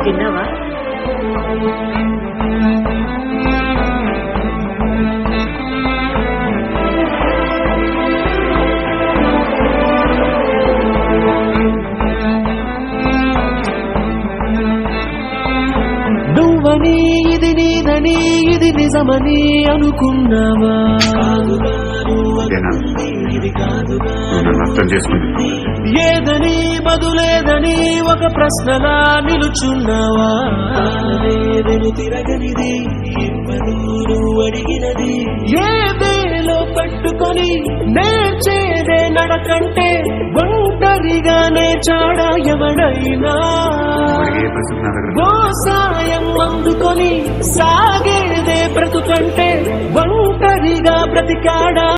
తిన్నావా? నువ్వని ఇది నీదని ఇది నిజమని అనుకున్నావా? అర్థం చేసుకుంటా ఏదని బదులేదని ఒక ప్రశ్నలా నిలుచున్నావా? తిరగనిది నువ్వు అడిగినది ఏదేలో పట్టుకొని నేర్చేదే నడకంటే ఒంటరిగానే చాడా ఎవడైనా సాయం అందుకొని సాగేదే బ్రతుకంటే ఒంటరిగా బ్రతికాడా?